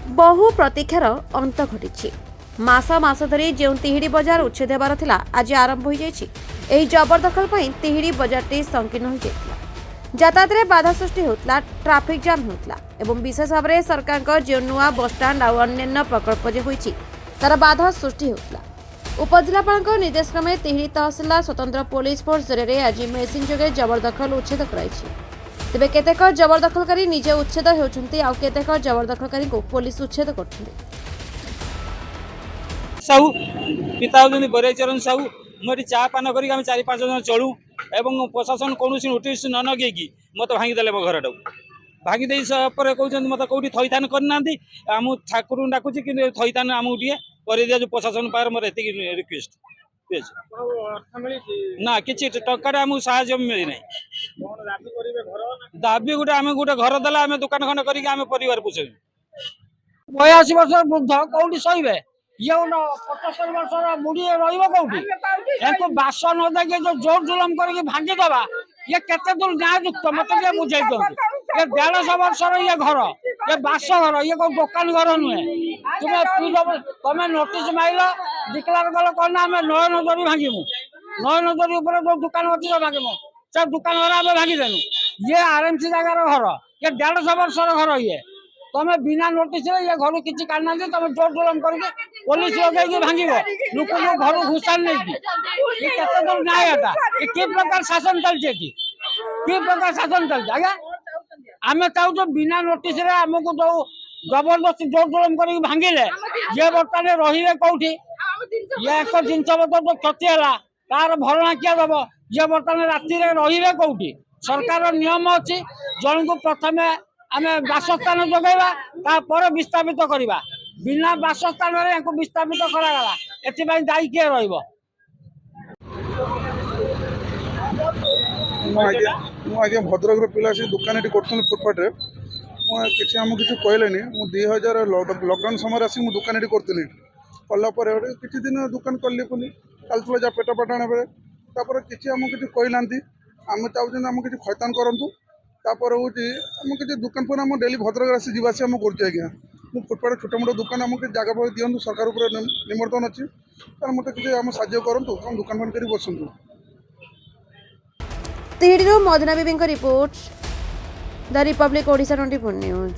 बहु प्रतीक्षार अंत घटी मास मास धरी जो तिहिड़ी बजार उच्छेद हेबार थिला आज आरंभ हो जाइए। जबरदखल पर तिहिड़ी बजारटी संकीर्ण हो जाइଥିଲା। यातायात में बाधा सृष्टि होता, ट्राफिक जाम होता एवं विशेष भाव में सरकार जो नुआ बसस्टाण्ड और अन्य प्रकल्प जो होती तार बाधा सृष्टि होता। उपजिलापाल निर्देश क्रमे तिहिड़ी तहसिलदार स्वतंत्र पुलिस फोर्स जरिए आज मेसीन जोगे जबरदखल उच्छेद कराई। तेबे केतेक जबरदखलकारी निजे उच्छेद होउछन्ति आ केतेक जबरदखलकारी को पुलिस उच्छेद करछन्ति। साहू पिता होउछन्ति बरेचरण साहू मोरी चा पान करी हम 4-5 जन चलू एवं प्रशासन कौन नोटिस न नगेकी मत भांगी देले मो घरटा भांगी दे पर कहउछन्ति मत कोठी थैथान करनांती आम ठाकुर डाकुची कि थैथान आमु टिए कर दिया जो प्रशासन पार मोर एति रिक्वेस्ट ना किछि टक्का आमु साहाय्य मिली नै दाबी गोटे आम गोटे घर देला आम दुकान खंड करिक आम परिवार पोषे 82 वर्ष वृद्ध कौटी सही ये 75 वर्ष बुढ़ी रही बास न देखे जो जोर जुलम करके भांगी दबा ये केते दूर न्यायुक्त मत बुझे ये 150 वर्ष ये घर ये बास घर ये कोई दुकान घर नुहे तुम्हें नोटिस माइल डिक्लेयर कल कहना आम नयन दरी भांगीमु नयन दरी जो दुकान अच्छी भांगीमु से दुकान घर आम भांगीदेनु ये आरएमसी जगार घर ये 150 वर्ष घर ये तमें बिना नोटिस ये घर किसी काटना तुम जोर जुलम करके पुलिस लगे भांग लोक घर घुसान नहीं दूर न्याय ये कि प्रकार शासन चलती कि प्रकार शासन चलती आज्ञा आम चाहूँ बिना नोटिस आमको जो जबरदस्ती जोर जुलम कर भांगिले ये बर्तमान रे कौटी ये एक जिनपतर जो क्षति है तार भरणा किए दब ये बर्तमान राति रे कौटी सरकार नियम अच्छी जन को प्रथम आम बासस्थान जगैवा तापर विस्थापित करवा बिना बासस्थान विस्थापित करागला एथि दायी किए रहिबो। आज्ञा भद्रक पिला से दुकान कर फुटपाथ किसी आम किसी कहले 2000 लॉकडाउन समय आसिक दुकान करी कलापर किसी दिन दुकान कली पुनी चलता जा पेट पाटण बेले किसी आम किसी कहना आम चाहूँ आम किसी खैतान करूँ तापर हूँ आम किसी दुकान पर आम डेली भद्रक आसी जावास आज्ञा मुझे फुटपाथ छोट मोट दुकान आमको जगह दिखाँ सरकार निमंत्रण अच्छी मत किसी आम साज्य करूँ दुकान बंद कर बसतु। तिहिड़ी मदना बेबी report the republic Odisha 24 news.